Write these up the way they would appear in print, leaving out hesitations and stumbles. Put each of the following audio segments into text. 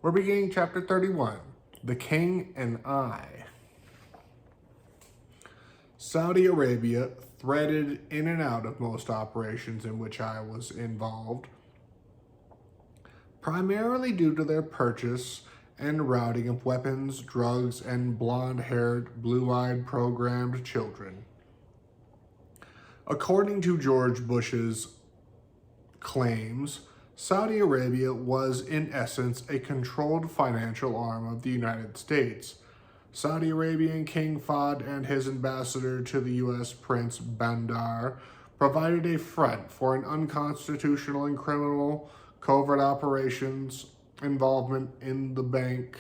We're beginning chapter 31, The King and I. Saudi Arabia threaded in and out of most operations in which I was involved, primarily due to their purchase and routing of weapons, drugs, and blonde-haired, blue-eyed programmed children. According to George Bush's claims, Saudi Arabia was in essence a controlled financial arm of the United States. Saudi Arabian King Fahd and his ambassador to the U.S. Prince Bandar provided a front for an unconstitutional and criminal covert operations involvement in the Bank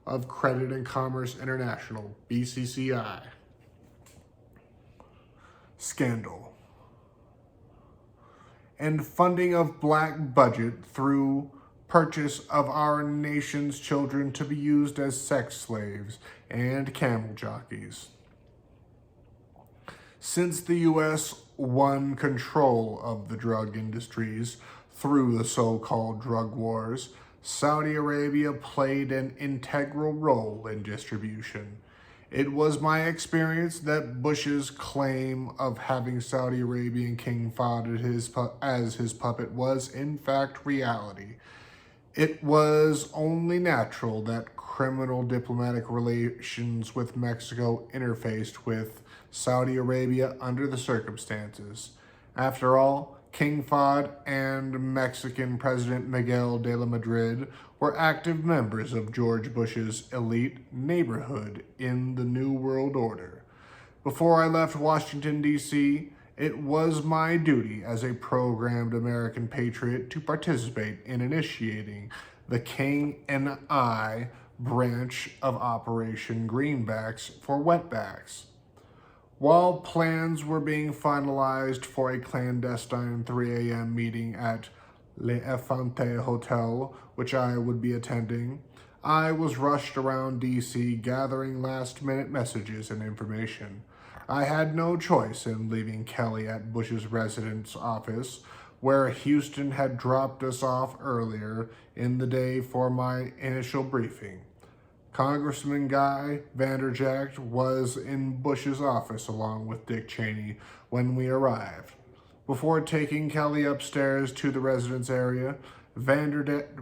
of Credit and Commerce International, BCCI. Scandal. And funding of black budget through purchase of our nation's children to be used as sex slaves and camel jockeys. Since the U.S. won control of the drug industries through the so-called drug wars, Saudi Arabia played an integral role in distribution. It was my experience that Bush's claim of having Saudi Arabian King Fahd as his puppet was in fact reality. It was only natural that criminal diplomatic relations with Mexico interfaced with Saudi Arabia under the circumstances. After all, King Fahd and Mexican President Miguel de la Madrid were active members of George Bush's elite neighborhood in the New World Order. Before I left Washington, D.C., it was my duty as a programmed American patriot to participate in initiating the King and I branch of Operation Greenbacks for wetbacks. While plans were being finalized for a clandestine 3 a.m. meeting at Le Effante Hotel, which I would be attending, I was rushed around D.C. gathering last-minute messages and information. I had no choice in leaving Kelly at Bush's residence office, where Houston had dropped us off earlier in the day for my initial briefing. Congressman Guy Vanderjagt was in Bush's office along with Dick Cheney when we arrived. Before taking Kelly upstairs to the residence area, Vanderjagt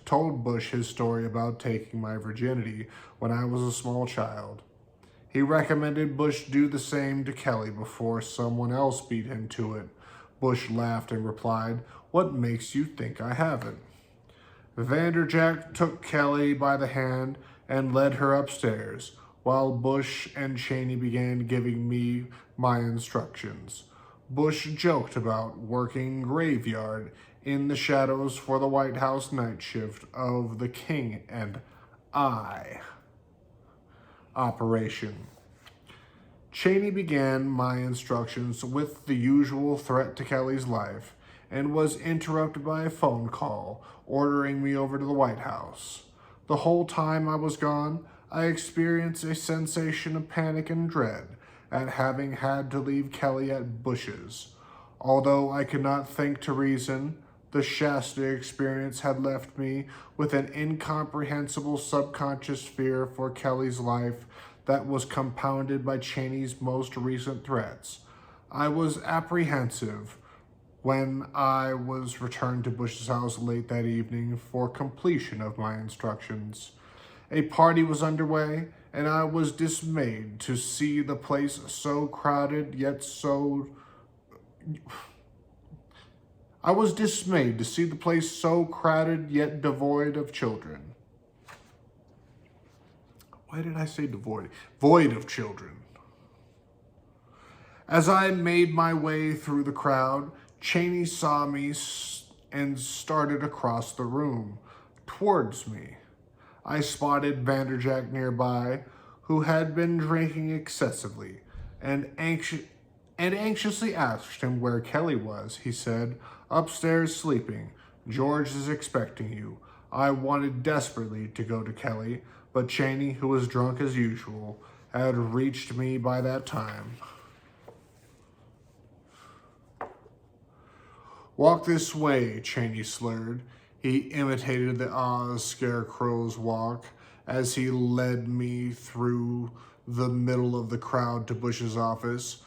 told Bush his story about taking my virginity when I was a small child. He recommended Bush do the same to Kelly before someone else beat him to it. Bush laughed and replied, "What makes you think I haven't?" Vanderjagt took Kelly by the hand and led her upstairs, while Bush and Cheney began giving me my instructions. Bush joked about working graveyard in the shadows for the White House night shift of the King and I operation. Cheney began my instructions with the usual threat to Kelly's life and was interrupted by a phone call ordering me over to the White House. The whole time I was gone, I experienced a sensation of panic and dread at having had to leave Kelly at Bush's. Although I could not think to reason, the Shasta experience had left me with an incomprehensible subconscious fear for Kelly's life that was compounded by Cheney's most recent threats. I was apprehensive when I was returned to Bush's house late that evening for completion of my instructions. A party was underway, and I was dismayed to see the place so crowded yet so devoid of children. Why did I say devoid? Void of children. As I made my way through the crowd, Cheney saw me and started across the room towards me. I spotted Vanderjagt nearby, who had been drinking excessively, and anxiously asked him where Kelly was. He said, "Upstairs sleeping. George is expecting you." I wanted desperately to go to Kelly, but Cheney, who was drunk as usual, had reached me by that time. "Walk this way," Cheney slurred. He imitated the Oz Scarecrow's walk as he led me through the middle of the crowd to Bush's office.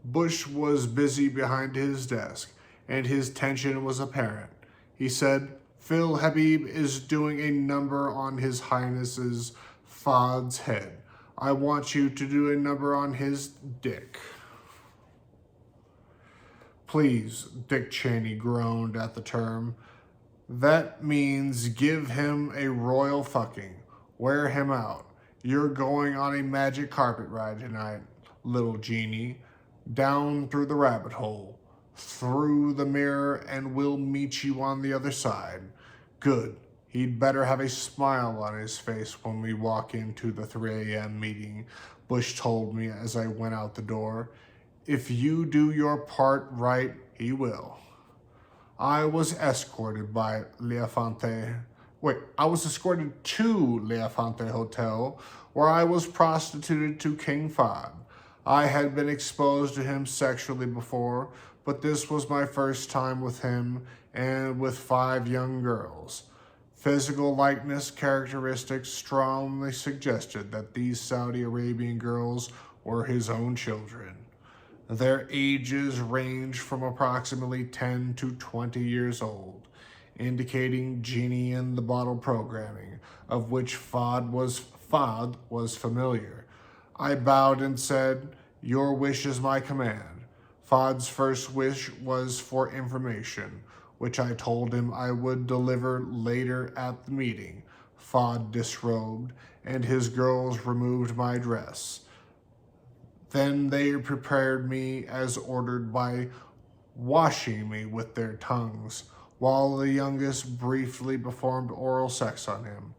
Bush was busy behind his desk, and his tension was apparent. He said, "Phil Habib is doing a number on His Highness's Fod's head. I want you to do a number on his dick." "Please," Dick Cheney groaned at the term. "That means give him a royal fucking. Wear him out. You're going on a magic carpet ride tonight, little genie. Down through the rabbit hole, through the mirror, and we'll meet you on the other side." "Good. He'd better have a smile on his face when we walk into the 3 a.m. meeting," Bush told me as I went out the door. "If you do your part right, he will." I was escorted to Leafonte Hotel, where I was prostituted to King Fahd. I had been exposed to him sexually before, but this was my first time with him and with 5 young girls. Physical likeness characteristics strongly suggested that these Saudi Arabian girls were his own children. Their ages ranged from approximately 10 to 20 years old, indicating genie in the bottle programming, of which Fahd was familiar. I bowed and said, "Your wish is my command." Fahad's first wish was for information, which I told him I would deliver later at the meeting. Fahd disrobed, and his girls removed my dress. Then they prepared me as ordered by washing me with their tongues, while the youngest briefly performed oral sex on him.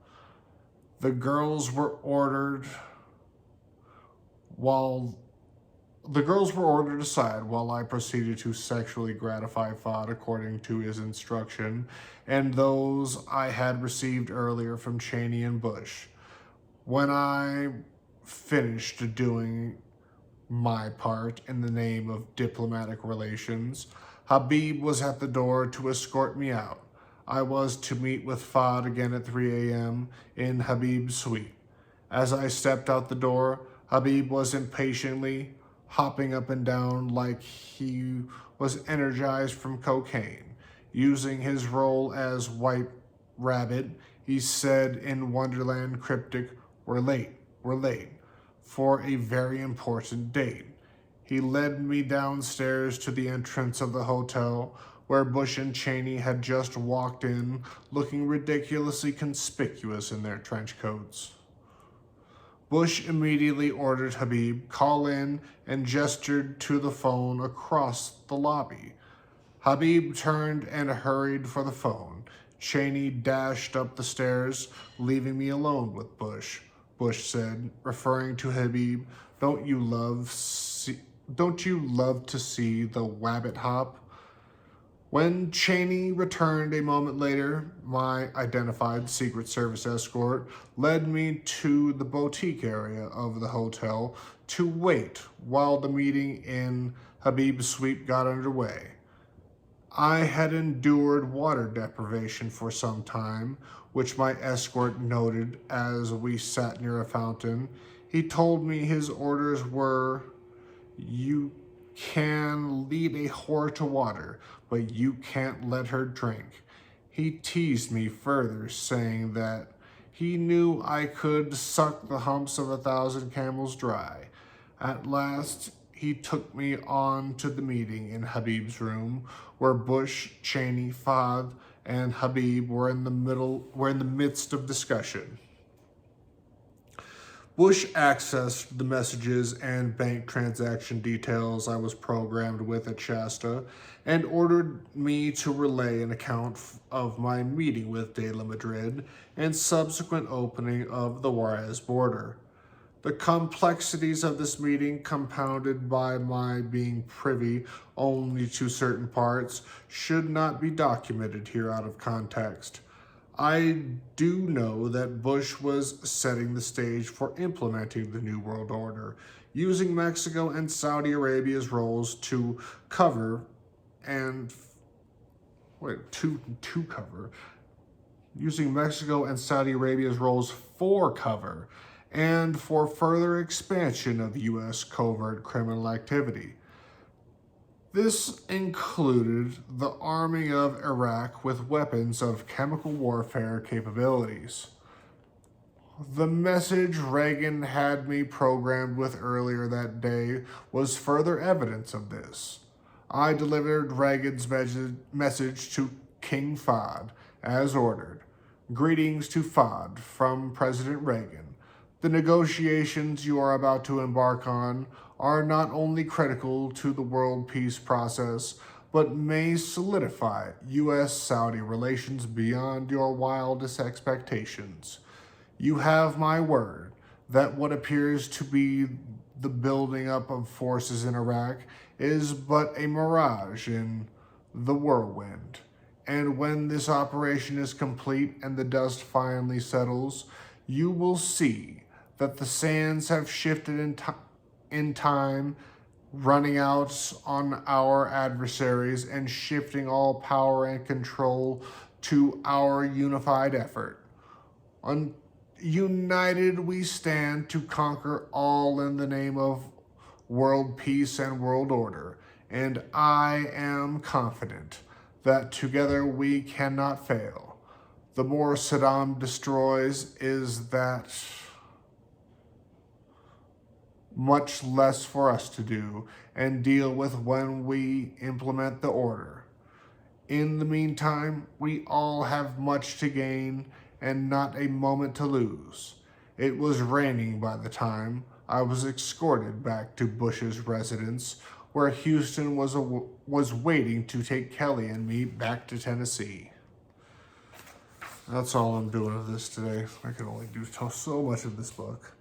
The girls were ordered aside while I proceeded to sexually gratify Fahd according to his instruction and those I had received earlier from Cheney and Bush. When I finished doing my part in the name of diplomatic relations, Habib was at the door to escort me out. I was to meet with Fahd again at 3 a.m. in Habib's suite. As I stepped out the door, Habib was impatiently hopping up and down like he was energized from cocaine. Using his role as White Rabbit, he said in Wonderland cryptic, we're late, for a very important date." He led me downstairs to the entrance of the hotel, where Bush and Cheney had just walked in, looking ridiculously conspicuous in their trench coats. Bush immediately ordered Habib call in and gestured to the phone across the lobby. Habib turned and hurried for the phone. Cheney dashed up the stairs, leaving me alone with Bush. Bush said, referring to Habib, Don't you love to see the wabbit hop?" When Cheney returned a moment later, my identified Secret Service escort led me to the boutique area of the hotel to wait while the meeting in Habib's suite got underway. I had endured water deprivation for some time, which my escort noted as we sat near a fountain. He told me his orders were, "You can lead a whore to water, but you can't let her drink." He teased me further, saying that he knew I could suck the humps of 1,000 camels dry. At last, he took me on to the meeting in Habib's room, where Bush, Cheney, Fahd, and Habib were in the midst of discussion. Bush accessed the messages and bank transaction details I was programmed with at Shasta and ordered me to relay an account of my meeting with De La Madrid and subsequent opening of the Juarez border. The complexities of this meeting, compounded by my being privy only to certain parts, should not be documented here out of context. I do know that Bush was setting the stage for implementing the New World Order, using Mexico and Saudi Arabia's roles to cover using Mexico and Saudi Arabia's roles for cover and for further expansion of U.S. covert criminal activity. This included the arming of Iraq with weapons of chemical warfare capabilities. The message Reagan had me programmed with earlier that day was further evidence of this. I delivered Reagan's message to King Fahd as ordered. Greetings to Fahd from President Reagan. The negotiations you are about to embark on are not only critical to the world peace process, but may solidify U.S.-Saudi relations beyond your wildest expectations. You have my word that what appears to be the building up of forces in Iraq is but a mirage in the whirlwind. And when this operation is complete and the dust finally settles, you will see that the sands have shifted in time, running out on our adversaries and shifting all power and control to our unified effort. United we stand to conquer all in the name of world peace and world order, and I am confident that together we cannot fail. The more Saddam destroys is that much less for us to do and deal with when we implement the order. In the meantime, we all have much to gain and not a moment to lose. It was raining by the time I was escorted back to Bush's residence, where Houston was waiting to take Kelly and me back to Tennessee. That's all I'm doing of this today. I can only do so much of this book.